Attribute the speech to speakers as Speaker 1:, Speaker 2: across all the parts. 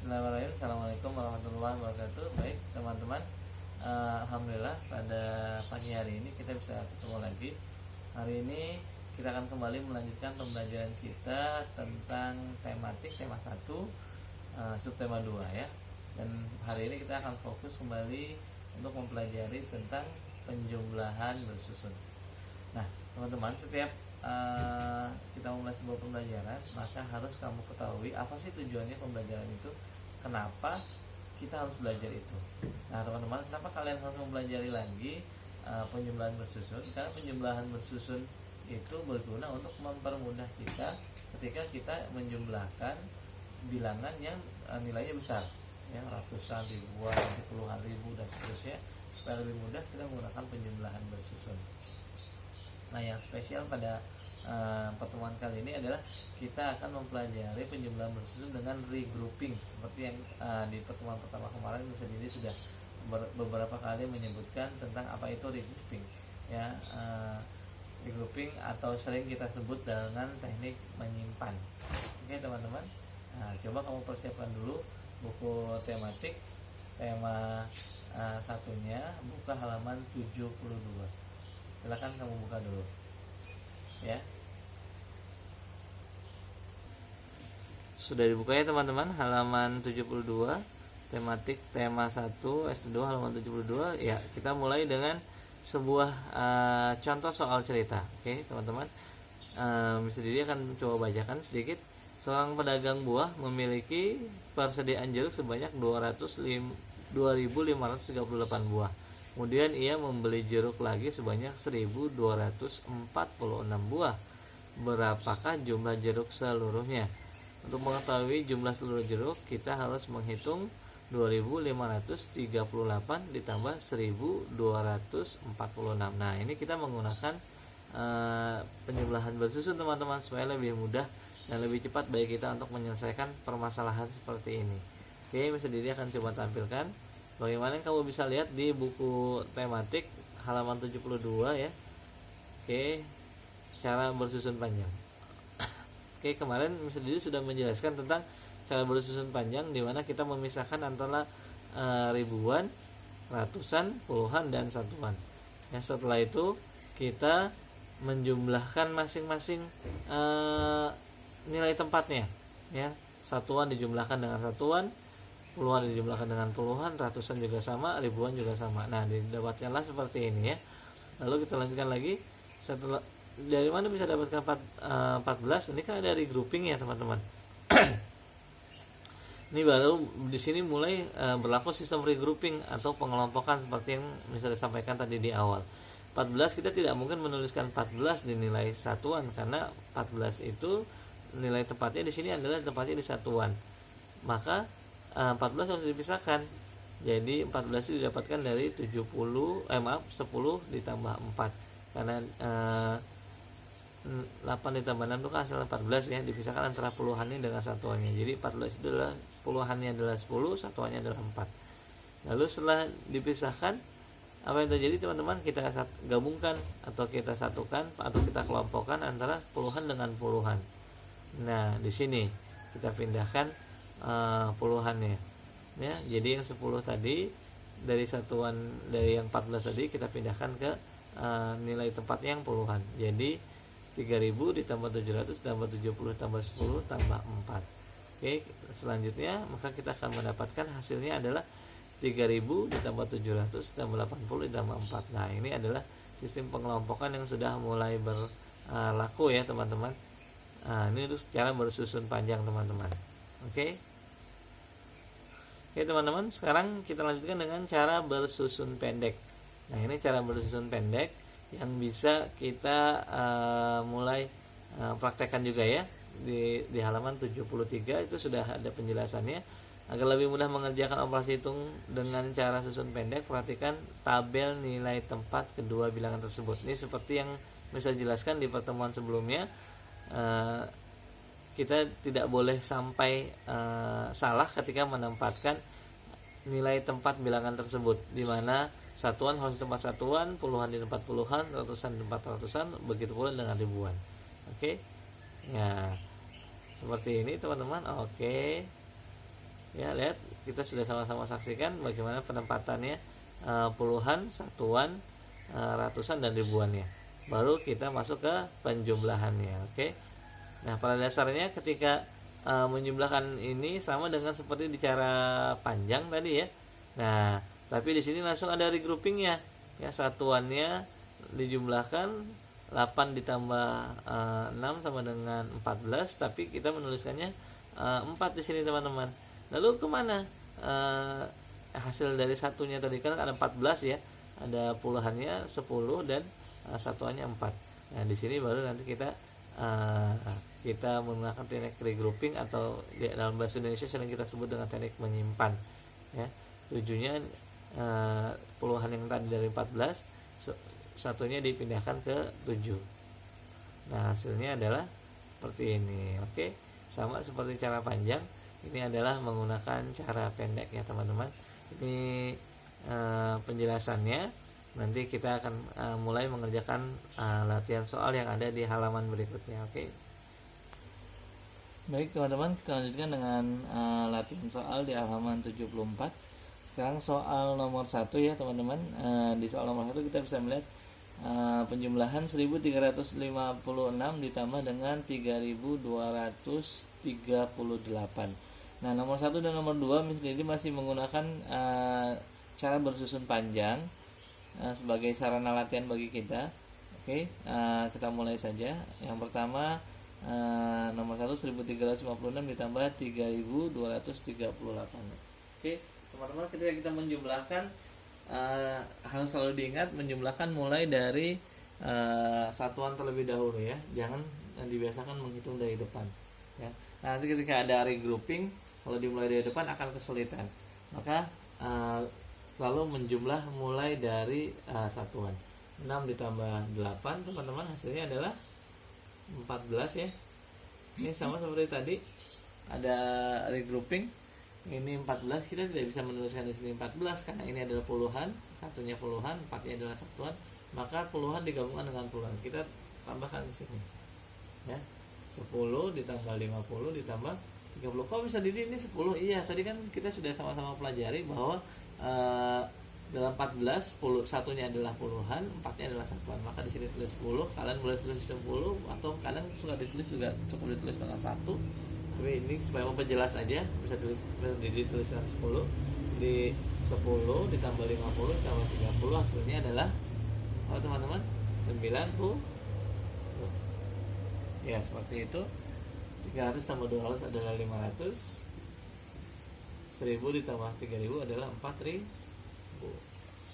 Speaker 1: Bismillahirrahmanirrahim. Assalamualaikum warahmatullahi wabarakatuh. Baik teman-teman, alhamdulillah pada pagi hari ini kita bisa ketemu lagi. Hari ini kita akan kembali melanjutkan pembelajaran kita tentang tematik tema 1, subtema 2 ya. Dan hari ini kita akan fokus kembali untuk mempelajari tentang penjumlahan bersusun. Nah teman-teman, setiap kita memulai sebuah pembelajaran, maka harus kamu ketahui apa sih tujuannya pembelajaran itu, kenapa kita harus belajar itu. Nah teman-teman, kenapa kalian harus mempelajari lagi penjumlahan bersusun? Karena penjumlahan bersusun itu berguna untuk mempermudah kita ketika kita menjumlahkan bilangan yang nilainya besar ya, ratusan, ribuan, puluhan ribu dan seterusnya. Supaya lebih mudah kita menggunakan penjumlahan bersusun. Nah yang spesial pada pertemuan kali ini adalah kita akan mempelajari penjumlahan bersusun dengan regrouping, seperti yang di pertemuan pertama kemarin Mister Didi sudah beberapa kali menyebutkan tentang apa itu regrouping ya. Regrouping atau sering kita sebut dengan teknik menyimpan. Oke teman-teman, coba kamu persiapkan dulu buku tematik tema satunya, buka halaman 72. Silakan kamu buka dulu ya. Sudah dibuka ya teman-teman, halaman 72, tematik tema 1 S2 halaman 72 ya. Kita mulai dengan sebuah contoh soal cerita. Oke teman-teman, Mister Didi akan coba bacakan sedikit. Seorang pedagang buah memiliki persediaan jeruk sebanyak 2.538 buah. Kemudian ia membeli jeruk lagi sebanyak 1.246 buah. Berapakah jumlah jeruk seluruhnya? Untuk mengetahui jumlah seluruh jeruk, kita harus menghitung 2.538 ditambah 1.246. Nah, ini kita menggunakan penjumlahan bersusun teman-teman, supaya lebih mudah dan lebih cepat bagi kita untuk menyelesaikan permasalahan seperti ini. Oke, Mister Didi akan coba tampilkan bagaimana kamu bisa lihat di buku tematik halaman 72 ya. Oke, cara bersusun panjang. Oke, kemarin Mister Didi sudah menjelaskan tentang cara bersusun panjang, di mana kita memisahkan antara ribuan, ratusan, puluhan, dan satuan. Ya, setelah itu kita menjumlahkan masing-masing nilai tempatnya. Ya, satuan dijumlahkan dengan satuan, puluhan dijumlahkan dengan puluhan, ratusan juga sama, ribuan juga sama. Nah, didapatkanlah seperti ini ya. Lalu kita lanjutkan lagi. Setelah dari mana bisa dapatkan 14? Ini kan ada regrouping ya teman-teman. Ini baru di sini mulai berlaku sistem regrouping atau pengelompokan seperti yang misalnya disampaikan tadi di awal. 14 kita tidak mungkin menuliskan 14 di nilai satuan, karena 14 itu nilai tempatnya di sini adalah tempatnya di satuan. Maka 14 harus dipisahkan. Jadi 14 itu didapatkan dari 10 ditambah 4. Karena 8 ditambah 6 itu kan hasil 14 ya, dipisahkan antara puluhannya dengan satuannya. Jadi 14 itu adalah puluhannya adalah 10, satuannya adalah 4. Lalu setelah dipisahkan, apa yang terjadi teman-teman? Kita gabungkan atau kita satukan atau kita kelompokkan antara puluhan dengan puluhan. Nah, di sini kita pindahkan puluhannya ya. Jadi yang 10 tadi dari satuan, dari yang 14 tadi kita pindahkan ke nilai tempatnya yang puluhan. Jadi 3.000 ditambah 700 tambah 70 tambah 10 tambah 4. Oke, selanjutnya maka kita akan mendapatkan hasilnya adalah 3.000 ditambah 700 tambah 80 ditambah 4. Nah, ini adalah sistem pengelompokan yang sudah mulai berlaku ya teman-teman. Ini untuk cara bersusun panjang teman-teman. Oke, teman-teman, sekarang kita lanjutkan dengan cara bersusun pendek. Nah, ini cara bersusun pendek yang bisa kita mulai praktekkan juga ya. Di halaman 73 itu sudah ada penjelasannya. Agar lebih mudah mengerjakan operasi hitung dengan cara susun pendek, perhatikan tabel nilai tempat kedua bilangan tersebut. Ini seperti yang bisa dijelaskan di pertemuan sebelumnya. Kita tidak boleh sampai salah ketika menempatkan nilai tempat bilangan tersebut, di mana satuan harus di tempat satuan, puluhan di tempat puluhan, ratusan di tempat ratusan, begitu pula dengan ribuan. Oke, ya seperti ini teman-teman. Oke, Ya, lihat kita sudah sama-sama saksikan bagaimana penempatannya, puluhan, satuan, ratusan dan ribuannya. Baru kita masuk ke penjumlahannya. Oke. Nah, pada dasarnya ketika menjumlahkan ini sama dengan seperti di cara panjang tadi ya. Nah, tapi di sini langsung ada regroupingnya. Ya, satuannya dijumlahkan 8 ditambah 6 sama dengan 14, tapi kita menuliskannya 4 di sini teman-teman. Lalu kemana hasil dari satunya tadi, kan ada 14 ya, ada puluhannya 10 dan satuannya 4. Nah, di sini baru nanti kita menggunakan teknik regrouping atau dalam bahasa Indonesia sering kita sebut dengan teknik menyimpan. Ya, tujuannya puluhan yang tadi dari 14 satunya dipindahkan ke 7. Nah, hasilnya adalah seperti ini. Oke, sama seperti cara panjang, ini adalah menggunakan cara pendek ya teman-teman. Ini penjelasannya. Nanti kita akan mulai mengerjakan latihan soal yang ada di halaman berikutnya. Oke. Baik teman-teman, kita lanjutkan dengan latihan soal di halaman 74. Sekarang soal nomor 1 ya teman-teman. Di soal nomor 1 kita bisa melihat penjumlahan 1356 ditambah dengan 3238. Nah, nomor 1 dan nomor 2 misalnya ini masih menggunakan cara bersusun panjang sebagai sarana latihan bagi kita. Oke, kita mulai saja. Yang pertama, nomor 1 1356 ditambah 3238. Oke, teman-teman, ketika kita menjumlahkan harus selalu diingat menjumlahkan mulai dari satuan terlebih dahulu ya. Jangan dibiasakan menghitung dari depan ya. Nah, nanti ketika ada regrouping, kalau dimulai dari depan akan kesulitan. Maka selalu menjumlah mulai dari satuan. 6 ditambah 8 teman-teman hasilnya adalah 14 ya. Ini sama seperti tadi, ada regrouping. Ini 14, kita tidak bisa menuliskan di sini 14 karena ini adalah puluhan, satunya puluhan, 4-nya adalah satuan, maka puluhan digabungkan dengan puluhan. Kita tambahkan di sini. Ya. 10 ditambah 50 ditambah 30. Kok bisa ini 10? Iya, tadi kan kita sudah sama-sama pelajari bahwa dalam 14 satunya adalah puluhan, 4-nya adalah satuan. Maka di sini tulis 10, kalian boleh tulis 10 atau kalian suka ditulis juga cukup ditulis dengan 1. Tapi ini supaya memperjelas aja, bisa dituliskan 10. Di 10 ditambah 50 ditambah 30 hasilnya adalah teman-teman 90. Ya, seperti itu. 300 tambah 200 adalah 500. 1000 ditambah 3000 adalah 4000.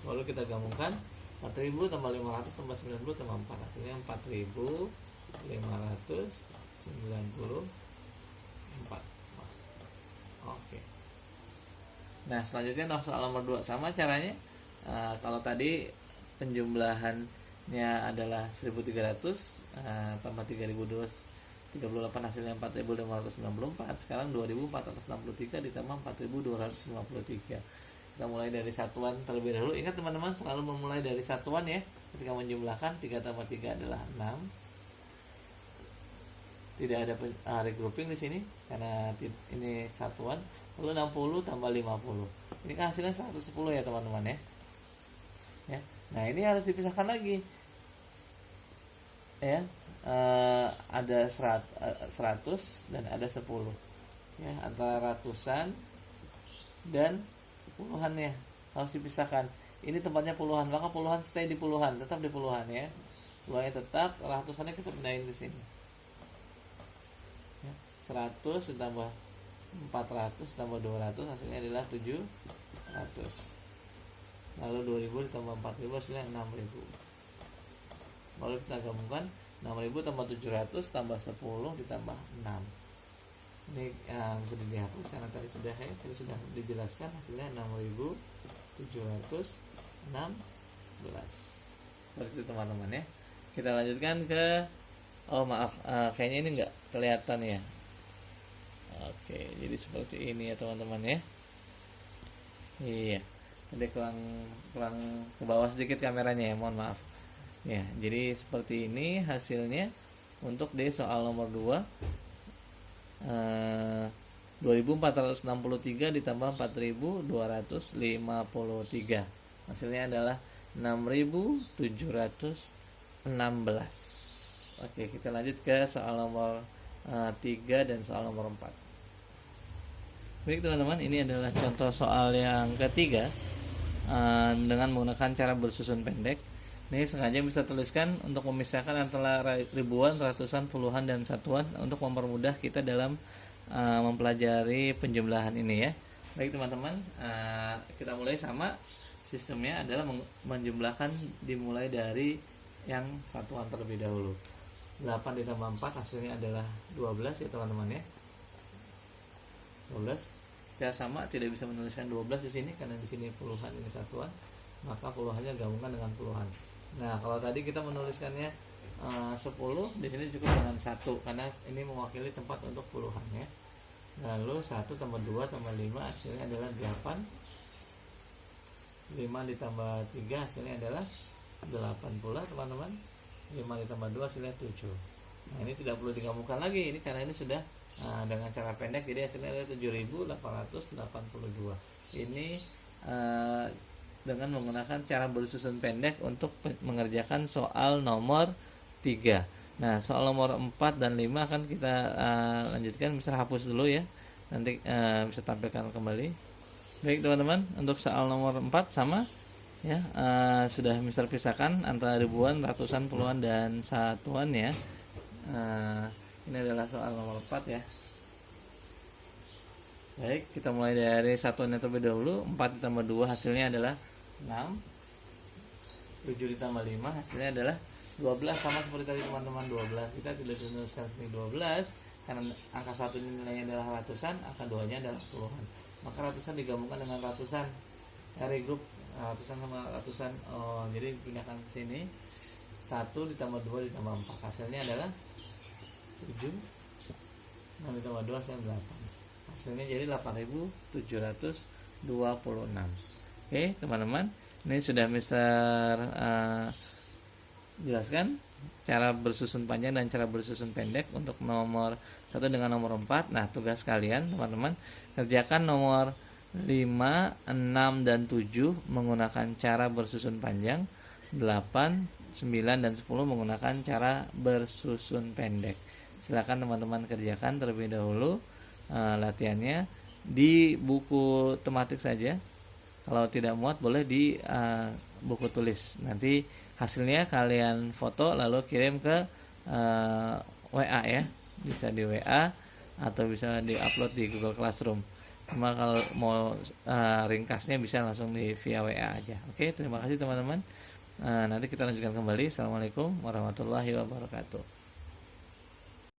Speaker 1: Lalu kita gabungkan 4000 tambah 500 tambah 90 tambah 4, hasilnya 4594. Oke. Nah, selanjutnya soal nomor 2 sama caranya. Kalau tadi penjumlahannya adalah 1300 tambah 3238 hasilnya 4594. Sekarang 2463 ditambah 4253. Kita mulai dari satuan terlebih dahulu. Ingat teman-teman, selalu memulai dari satuan ya. Ketika menjumlahkan 3 tambah 3 adalah 6. Tidak ada regrouping di sini karena ini satuan. Lalu 60 tambah 50. Ini kan hasilnya 110 ya teman-teman ya. Ya. Nah, ini harus dipisahkan lagi. Ya. Ada 100 dan ada 10. Ya, antara ratusan dan puluhannya harus dipisahkan. Ini tempatnya puluhan, maka puluhan stay di puluhan, tetap di puluhan ya. Puluhannya tetap, ratusannya kita pindahin ke sini. Ya, 100 ditambah 400 tambah 200 hasilnya adalah 700. Lalu 2000 ditambah 4000 hasilnya 6000. Lalu kita gabungkan 6000 tambah 700 tambah 10 ditambah 6. Ini sudah dihapus karena tadi sudah dijelaskan, hasilnya 6716. Seperti itu teman-teman ya. Kita lanjutkan ke kayaknya ini enggak kelihatan ya. Oke, jadi seperti ini ya teman-teman ya. Iya. Tadi kurang ke bawah sedikit kameranya ya, mohon maaf. Ya, jadi seperti ini hasilnya untuk di soal nomor 2. 2463 ditambah 4253. Hasilnya adalah 6716. Oke, kita lanjut ke soal nomor 3 dan soal nomor 4. Baik teman-teman, ini adalah contoh soal yang ketiga dengan menggunakan cara bersusun pendek. Ini sengaja bisa tuliskan untuk memisahkan antara ribuan, ratusan, puluhan, dan satuan untuk mempermudah kita dalam mempelajari penjumlahan ini ya. Baik teman-teman, kita mulai. Sama sistemnya adalah menjumlahkan dimulai dari yang satuan terlebih dahulu. 8 ditambah 4 hasilnya adalah 12 ya teman-teman ya. 12. Secara sama tidak bisa menuliskan 12 di sini karena di sini puluhan ini satuan, maka puluhannya gabungkan dengan puluhan. Nah, kalau tadi kita menuliskannya 10, di sini cukup dengan 1 karena ini mewakili tempat untuk puluhannya. Lalu 1 tambah 2 tambah 5 hasilnya adalah 8. 5 ditambah 3 hasilnya adalah 8 pula teman-teman. 5 ditambah 2 hasilnya 7. Nah, ini tidak perlu digabungkan lagi ini karena ini sudah dengan cara pendek, jadi hasilnya adalah 7882. Ini dengan menggunakan cara bersusun pendek untuk mengerjakan soal nomor 3. Nah, soal nomor 4 dan 5 akan kita lanjutkan. Bisa hapus dulu ya, nanti bisa tampilkan kembali. Baik teman-teman, untuk soal nomor 4 sama ya, sudah Mister pisahkan antara ribuan, ratusan, puluhan, dan satuan ya. Ini adalah soal nomor 4 ya. Baik, kita mulai dari satuannya terlebih dahulu. 4 ditambah 2 hasilnya adalah 6. 7 ditambah 5 hasilnya adalah 12. Sama seperti tadi teman-teman, 12. Kita tidak menuliskan sini 12 karena angka 1 ini nilainya adalah ratusan, angka 2 nya adalah puluhan. Maka ratusan digabungkan dengan ratusan dari grup ratusan sama ratusan. Jadi pindahkan ke sini. 1 ditambah 2 ditambah 4 hasilnya adalah 7. 6 ditambah 2 hasilnya 8. Hasilnya jadi 8726. Oke teman-teman, ini sudah Mister jelaskan cara bersusun panjang dan cara bersusun pendek untuk nomor 1 dengan nomor 4. Nah, tugas kalian teman-teman, kerjakan nomor 5, 6, dan 7 menggunakan cara bersusun panjang. 8, 9, dan 10 menggunakan cara bersusun pendek. Silakan teman-teman kerjakan terlebih dahulu latihannya di buku tematik saja. Kalau tidak muat boleh di buku tulis. Nanti hasilnya kalian foto lalu kirim ke WA ya. Bisa di WA atau bisa di-upload di Google Classroom. Cuma kalau mau ringkasnya bisa langsung di via WA aja. Oke, terima kasih teman-teman. Nanti kita lanjutkan kembali. Assalamualaikum warahmatullahi wabarakatuh.